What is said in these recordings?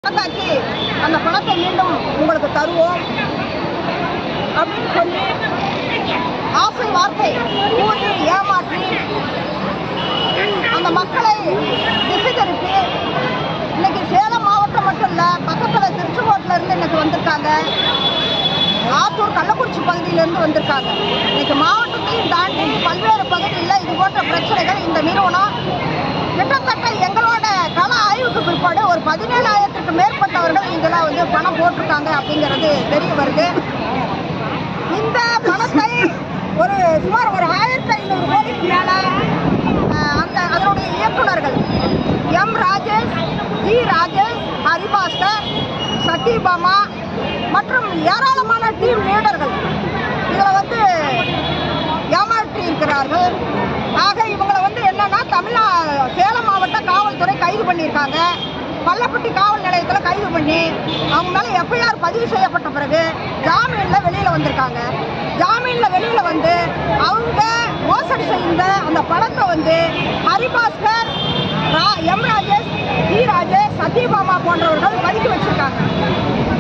கணக்காக்கி அந்த பணத்தை மீண்டும் உங்களுக்கு தருவோம் அப்படின்னு சொல்லி ஆசை வார்த்தை கூறி ஏமாற்றி அந்த மக்களை திசை திருப்பி இன்னைக்கு சேலம் மாவட்டம் மட்டும் இல்லை, பக்கத்தில் திருச்செங்கோட்டில் இருந்து இன்னைக்கு வந்திருக்காங்க, ஆத்தூர் கள்ளக்குறிச்சி பகுதியிலேருந்து வந்திருக்காங்க. இன்னைக்கு மாவட்டத்தையும் தாண்டி பல்வேறு பகுதியில் இது போன்ற பிரச்சனைகள் இந்த நிறுவனம் கிட்டத்தட்ட எங்களோட கள ஆய்வுக்கு பிற்பாடு ஒரு 17,000க்கு மேற்பட்டவர்கள் இதெல்லாம் வந்து பணம் போட்டிருக்காங்க அப்படிங்கிறது தெரிய வருது. இந்த பணத்தை சுமார் ஒரு 1,500 கோடிக்கு மேலே அதனுடைய இயக்குநர்கள் எம் ராஜேஷ், ஜி ராஜேஷ், ஹரிபாஸ்கர், சத்யபாமா மற்றும் ஏராளமான டீம் லீடர்கள் இதில் வந்து ஏமாற்றி இருக்கிறார்கள். ஆக இவங்களை வந்து என்னன்னா சேலம் மாவட்ட காவல்துறை கைது பண்ணியிருக்காங்க. பள்ளப்பட்டி காவல் நிலையத்தில் கைது பண்ணி அவங்க மேலே எஃப்ஐஆர் பதிவு செய்யப்பட்ட பிறகு ஜாமீனில் வெளியில் வந்திருக்காங்க. ஜாமீனில் வெளியில் வந்து அவங்க மோசடி செய்த அந்த பணத்தை வந்து ஹரிபாஸ்கர், எம் ராஜேஷ், ஜி ராஜேஷ், சத்யபாமா போன்றவர்கள் பதுக்கி வச்சிருக்காங்க.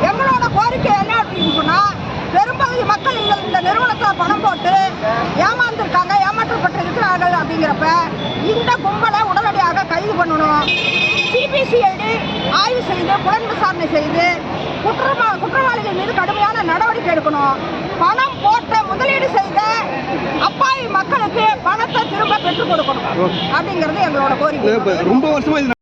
எங்களோட கோரிக்கை என்ன அப்படின்னு சொன்னால், பெரும்பகுதி மக்கள் இந்த நிறுவனத்தில் பணம் போட்டு ஏமாற்றப்பட்டிருக்கிறார்கள். அப்படிங்கிறப்ப இந்த கும்பலை உடனடியாக கைது பண்ணணும். சிபிசிஐடி ஆய்வு செய்து புலன் விசாரணை செய்து குற்றவாளிகள் மீது கடுமையான நடவடிக்கை எடுக்கணும். பணம் போட்டு முதலீடு செய்த அப்பாவி மக்களுக்கு பணத்தை திரும்ப பெற்றுக் கொடுக்கணும் அப்படிங்கிறது எங்களோட கோரிக்கை. ரொம்ப வருஷமா